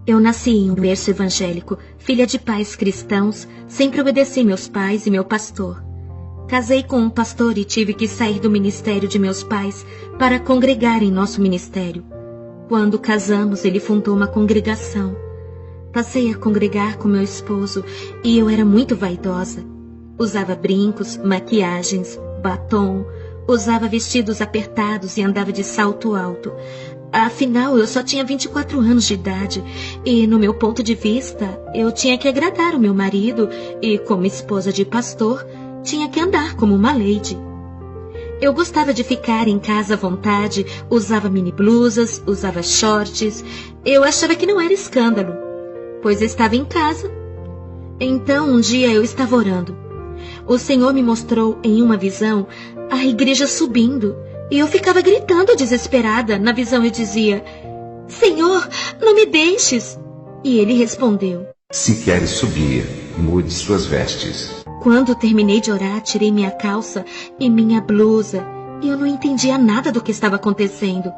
Eu nasci em um berço evangélico, filha de pais cristãos, sempre obedeci meus pais e meu pastor. Casei com um pastor e tive que sair do ministério de meus pais para congregar em nosso ministério. Quando casamos, ele fundou uma congregação. Passei a congregar com meu esposo e eu era muito vaidosa. Usava brincos, maquiagens, batom, usava vestidos apertados e andava de salto alto. Afinal, eu só tinha 24 anos de idade e, no meu ponto de vista, eu tinha que agradar o meu marido e, como esposa de pastor, tinha que andar como uma lady. Eu gostava de ficar em casa à vontade, usava mini blusas, usava shorts. Eu achava que não era escândalo, pois estava em casa. Então, um dia eu estava orando. O Senhor me mostrou em uma visão a igreja subindo. E eu ficava gritando desesperada. Na visão eu dizia: Senhor, não me deixes. E ele respondeu: Se queres subir, mude suas vestes. Quando terminei de orar, tirei minha calça e minha blusa. E eu não entendia nada do que estava acontecendo.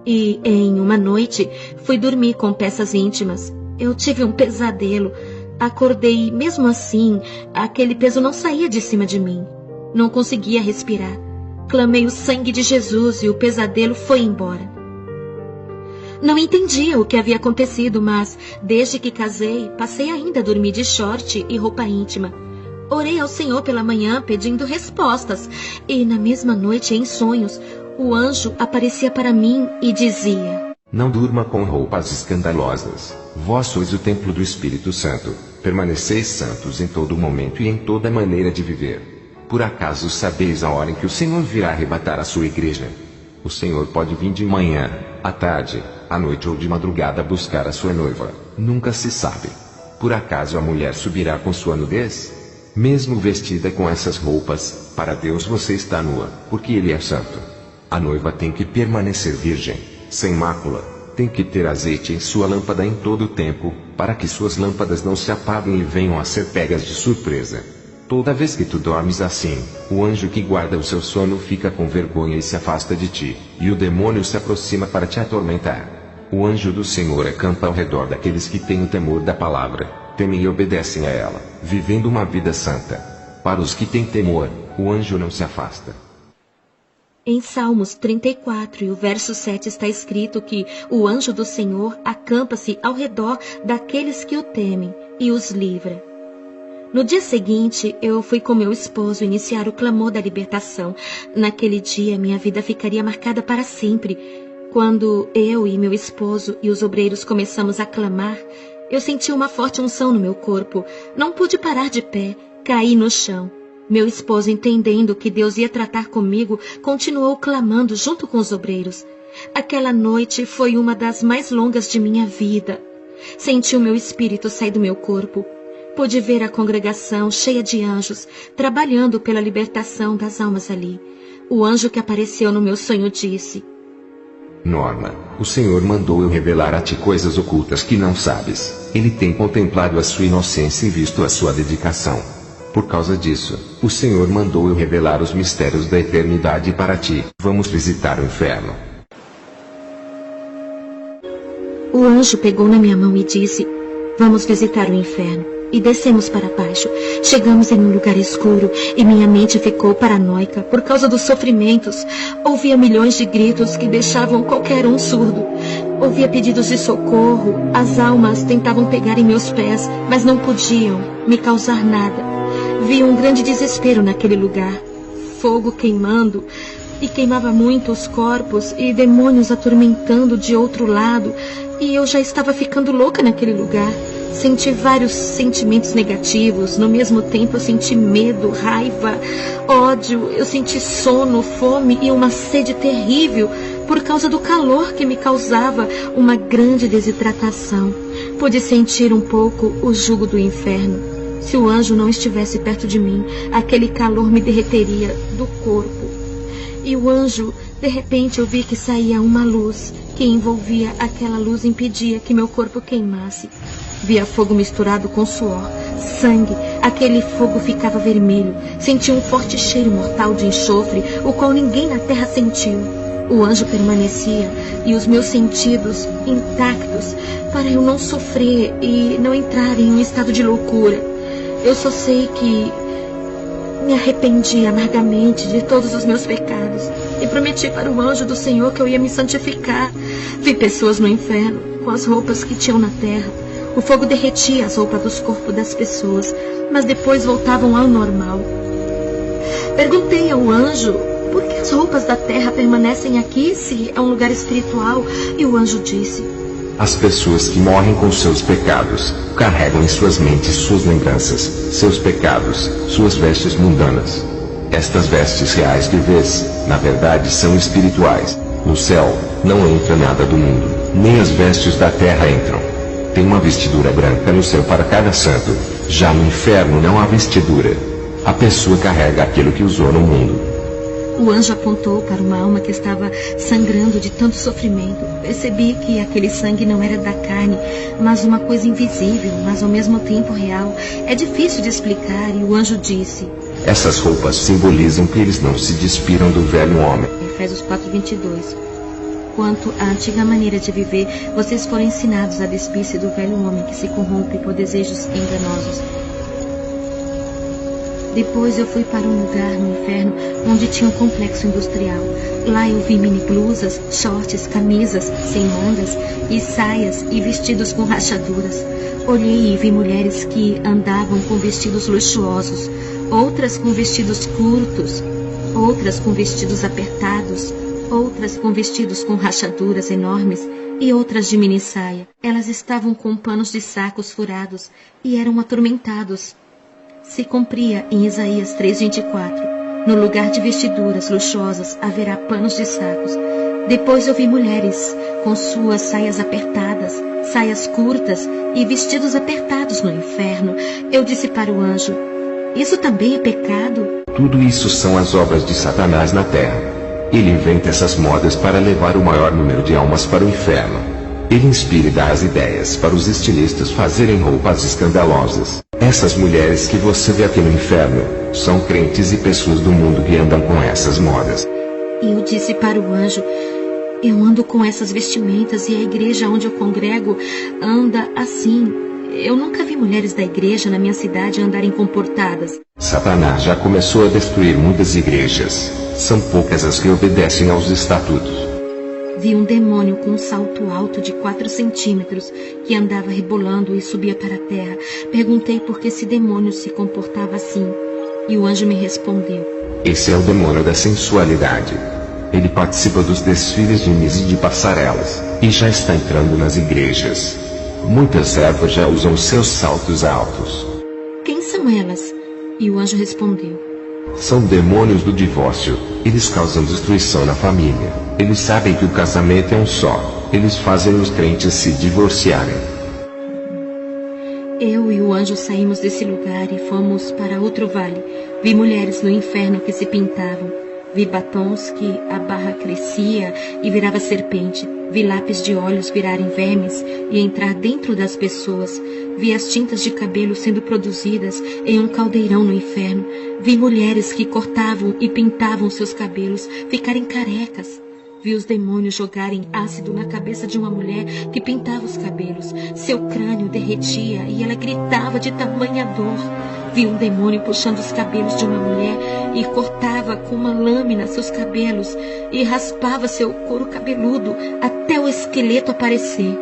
E em uma noite, fui dormir com peças íntimas. Eu tive um pesadelo. Acordei, mesmo assim, aquele peso não saía de cima de mim. Não conseguia respirar. Clamei o sangue de Jesus e o pesadelo foi embora. Não entendia o que havia acontecido, mas, desde que casei, passei ainda a dormir de short e roupa íntima. Orei ao Senhor pela manhã pedindo respostas, e na mesma noite, em sonhos, o anjo aparecia para mim e dizia: Não durma com roupas escandalosas. Vós sois o templo do Espírito Santo. Permaneceis santos em todo momento e em toda maneira de viver. Por acaso sabeis a hora em que o Senhor virá arrebatar a sua igreja? O Senhor pode vir de manhã, à tarde, à noite ou de madrugada buscar a sua noiva. Nunca se sabe. Por acaso a mulher subirá com sua nudez? Mesmo vestida com essas roupas, para Deus você está nua, porque Ele é santo. A noiva tem que permanecer virgem, sem mácula, tem que ter azeite em sua lâmpada em todo o tempo, para que suas lâmpadas não se apaguem e venham a ser pegas de surpresa. Toda vez que tu dormes assim, o anjo que guarda o seu sono fica com vergonha e se afasta de ti, e o demônio se aproxima para te atormentar. O anjo do Senhor acampa ao redor daqueles que têm o temor da palavra, temem e obedecem a ela, vivendo uma vida santa. Para os que têm temor, o anjo não se afasta. Em Salmos 34 e o verso 7 está escrito que o anjo do Senhor acampa-se ao redor daqueles que o temem e os livra. No dia seguinte, eu fui com meu esposo iniciar o clamor da libertação. Naquele dia, minha vida ficaria marcada para sempre. Quando eu e meu esposo e os obreiros começamos a clamar, eu senti uma forte unção no meu corpo. Não pude parar de pé, caí no chão. Meu esposo, entendendo que Deus ia tratar comigo, continuou clamando junto com os obreiros. Aquela noite foi uma das mais longas de minha vida. Senti o meu espírito sair do meu corpo. Pude ver a congregação cheia de anjos, trabalhando pela libertação das almas ali. O anjo que apareceu no meu sonho disse: Norma, o Senhor mandou eu revelar a ti coisas ocultas que não sabes. Ele tem contemplado a sua inocência e visto a sua dedicação. Por causa disso, o Senhor mandou eu revelar os mistérios da eternidade para ti. Vamos visitar o inferno. O anjo pegou na minha mão e disse: Vamos visitar o inferno. E descemos para baixo. Chegamos em um lugar escuro e minha mente ficou paranoica por causa dos sofrimentos. Ouvia milhões de gritos que deixavam qualquer um surdo. Ouvia pedidos de socorro. As almas tentavam pegar em meus pés, mas não podiam me causar nada. Vi um grande desespero naquele lugar. Fogo queimando e queimava muito os corpos e demônios atormentando de outro lado. E eu já estava ficando louca naquele lugar. Senti vários sentimentos negativos. No mesmo tempo eu senti medo, raiva, ódio. Eu senti sono, fome e uma sede terrível por causa do calor que me causava uma grande desidratação. Pude sentir um pouco o jugo do inferno. Se o anjo não estivesse perto de mim, aquele calor me derreteria do corpo. E o anjo, de repente eu vi que saía uma luz que envolvia aquela luz e impedia que meu corpo queimasse. Via fogo misturado com suor, sangue. Aquele fogo ficava vermelho. Senti um forte cheiro mortal de enxofre, o qual ninguém na terra sentiu. O anjo permanecia e os meus sentidos intactos para eu não sofrer e não entrar em um estado de loucura. Eu só sei que me arrependi amargamente de todos os meus pecados e prometi para o anjo do Senhor que eu ia me santificar. Vi pessoas no inferno com as roupas que tinham na terra. O fogo derretia as roupas dos corpos das pessoas, mas depois voltavam ao normal. Perguntei ao anjo por que as roupas da terra permanecem aqui se é um lugar espiritual, e o anjo disse: as pessoas que morrem com seus pecados carregam em suas mentes suas lembranças, seus pecados, suas vestes mundanas. Estas vestes reais que vês, na verdade são espirituais. No céu, não entra nada do mundo, nem as vestes da terra entram. Tem uma vestidura branca no céu para cada santo, já no inferno não há vestidura. A pessoa carrega aquilo que usou no mundo. O anjo apontou para uma alma que estava sangrando de tanto sofrimento. Percebi que aquele sangue não era da carne, mas uma coisa invisível, mas ao mesmo tempo real. É difícil de explicar, e o anjo disse: essas roupas simbolizam que eles não se despiram do velho homem. Efésios 4:22. Quanto à antiga maneira de viver, vocês foram ensinados a despir-se do velho homem que se corrompe por desejos enganosos. Depois eu fui para um lugar no inferno onde tinha um complexo industrial. Lá eu vi mini blusas, shorts, camisas sem mangas e saias e vestidos com rachaduras. Olhei e vi mulheres que andavam com vestidos luxuosos, outras com vestidos curtos, outras com vestidos apertados, outras com vestidos com rachaduras enormes e outras de mini saia. Elas estavam com panos de sacos furados e eram atormentados. Se cumpria em Isaías 3:24. No lugar de vestiduras luxuosas haverá panos de sacos. Depois eu vi mulheres com suas saias apertadas, saias curtas e vestidos apertados no inferno. Eu disse para o anjo: isso também é pecado? Tudo isso são as obras de Satanás na terra. Ele inventa essas modas para levar o maior número de almas para o inferno. Ele inspira e dá as ideias para os estilistas fazerem roupas escandalosas. Essas mulheres que você vê aqui no inferno são crentes e pessoas do mundo que andam com essas modas. E eu disse para o anjo: eu ando com essas vestimentas e a igreja onde eu congrego anda assim. Eu nunca vi mulheres da igreja na minha cidade andarem comportadas. Satanás já começou a destruir muitas igrejas. São poucas as que obedecem aos estatutos. Vi um demônio com um salto alto de 4 centímetros que andava rebolando e subia para a terra. Perguntei por que esse demônio se comportava assim. E o anjo me respondeu: esse é o demônio da sensualidade. Ele participa dos desfiles de Miss e de passarelas, e já está entrando nas igrejas. Muitas servas já usam seus saltos altos. Quem são elas? E o anjo respondeu: são demônios do divórcio. Eles causam destruição na família. Eles sabem que o casamento é um só. Eles fazem os crentes se divorciarem. Eu e o anjo saímos desse lugar e fomos para outro vale. Vi mulheres no inferno que se pintavam. Vi batons que a barra crescia e virava serpente. Vi lápis de olhos virarem vermes e entrar dentro das pessoas. Vi as tintas de cabelo sendo produzidas em um caldeirão no inferno. Vi mulheres que cortavam e pintavam seus cabelos, ficarem carecas. Vi os demônios jogarem ácido na cabeça de uma mulher que pintava os cabelos. Seu crânio derretia e ela gritava de tamanha dor. Vi um demônio puxando os cabelos de uma mulher e cortava com uma lâmina seus cabelos e raspava seu couro cabeludo até o esqueleto aparecer.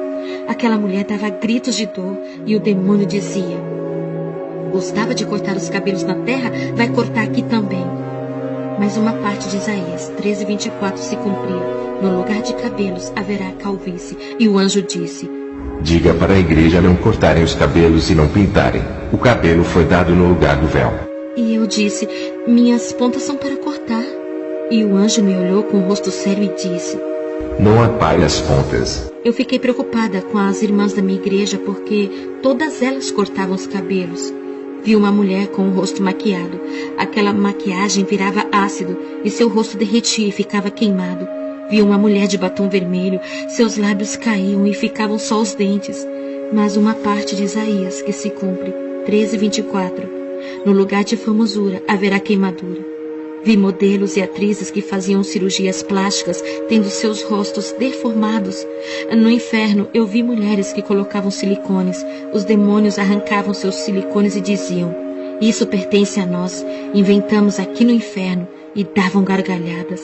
Aquela mulher dava gritos de dor e o demônio dizia: gostava de cortar os cabelos na terra, vai cortar aqui também. Mas uma parte de Isaías 13:24 se cumpria. No lugar de cabelos haverá calvície. E o anjo disse: diga para a igreja não cortarem os cabelos e não pintarem. O cabelo foi dado no lugar do véu. E eu disse: minhas pontas são para cortar. E o anjo me olhou com o rosto sério e disse: não apare as pontas. Eu fiquei preocupada com as irmãs da minha igreja porque todas elas cortavam os cabelos. Vi uma mulher com o rosto maquiado. Aquela maquiagem virava ácido e seu rosto derretia e ficava queimado. Vi uma mulher de batom vermelho. Seus lábios caíam e ficavam só os dentes. Mas uma parte de Isaías que se cumpre, 13:24. No lugar de formosura haverá queimadura. Vi modelos e atrizes que faziam cirurgias plásticas, tendo seus rostos deformados. No inferno, eu vi mulheres que colocavam silicones. Os demônios arrancavam seus silicones e diziam: "Isso pertence a nós, inventamos aqui no inferno", e davam gargalhadas.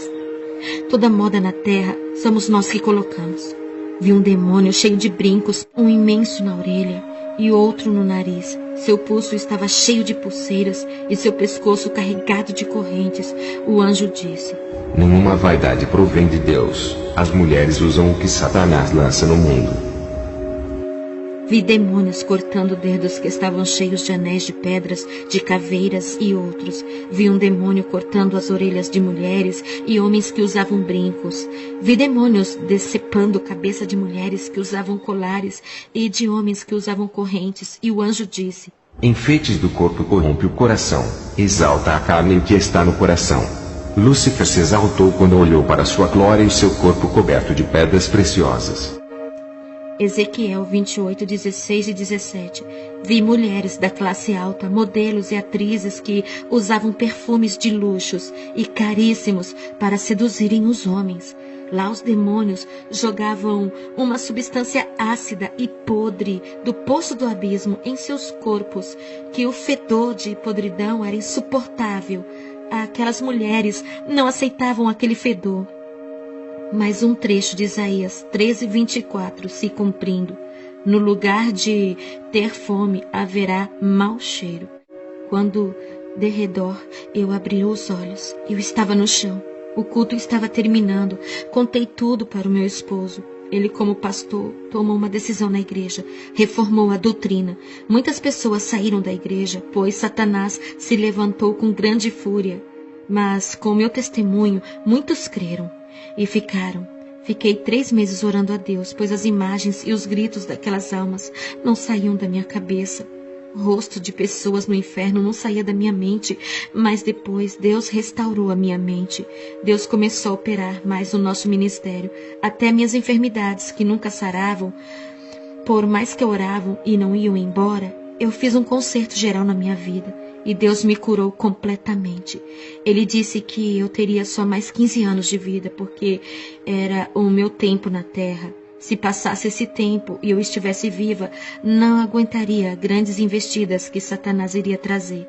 Toda moda na terra somos nós que colocamos. Vi um demônio cheio de brincos, um imenso na orelha e outro no nariz. Seu pulso estava cheio de pulseiras e seu pescoço carregado de correntes. O anjo disse: Nenhuma vaidade provém de Deus. As mulheres usam o que Satanás lança no mundo. Vi demônios cortando dedos que estavam cheios de anéis de pedras, de caveiras e outros. Vi um demônio cortando as orelhas de mulheres e homens que usavam brincos. Vi demônios decepando a cabeça de mulheres que usavam colares e de homens que usavam correntes. E o anjo disse: Enfeites do corpo corrompe o coração, exalta a carne que está no coração. Lúcifer se exaltou quando olhou para sua glória e seu corpo coberto de pedras preciosas. Ezequiel 28, 16 e 17. Vi mulheres da classe alta, modelos e atrizes que usavam perfumes de luxos e caríssimos para seduzirem os homens. Lá os demônios jogavam uma substância ácida e podre do poço do abismo em seus corpos, que o fedor de podridão era insuportável. Aquelas mulheres não aceitavam aquele fedor. Mas um trecho de Isaías 13:24 se cumprindo: no lugar de ter fome haverá mau cheiro. Quando, de redor, eu abri os olhos, eu estava no chão. O culto estava terminando. Contei tudo para o meu esposo. Ele, como pastor, tomou uma decisão na igreja, reformou a doutrina. Muitas pessoas saíram da igreja, pois Satanás se levantou com grande fúria. Mas, com o meu testemunho, muitos creram. E ficaram. Fiquei 3 meses orando a Deus, pois as imagens e os gritos daquelas almas não saíam da minha cabeça. O rosto de pessoas no inferno não saía da minha mente, mas depois Deus restaurou a minha mente. Deus começou a operar mais no nosso ministério, até minhas enfermidades, que nunca saravam, por mais que oravam e não iam embora, eu fiz um concerto geral na minha vida. E Deus me curou completamente. Ele disse que eu teria só mais 15 anos de vida, porque era o meu tempo na terra. Se passasse esse tempo e eu estivesse viva, não aguentaria grandes investidas que Satanás iria trazer.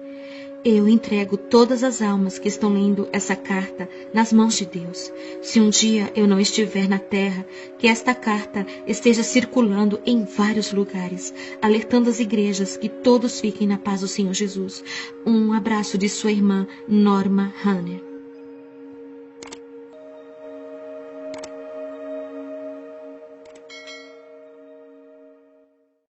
Eu entrego todas as almas que estão lendo essa carta nas mãos de Deus. Se um dia eu não estiver na terra, que esta carta esteja circulando em vários lugares, alertando as igrejas que todos fiquem na paz do Senhor Jesus. Um abraço de sua irmã Norma Hanner.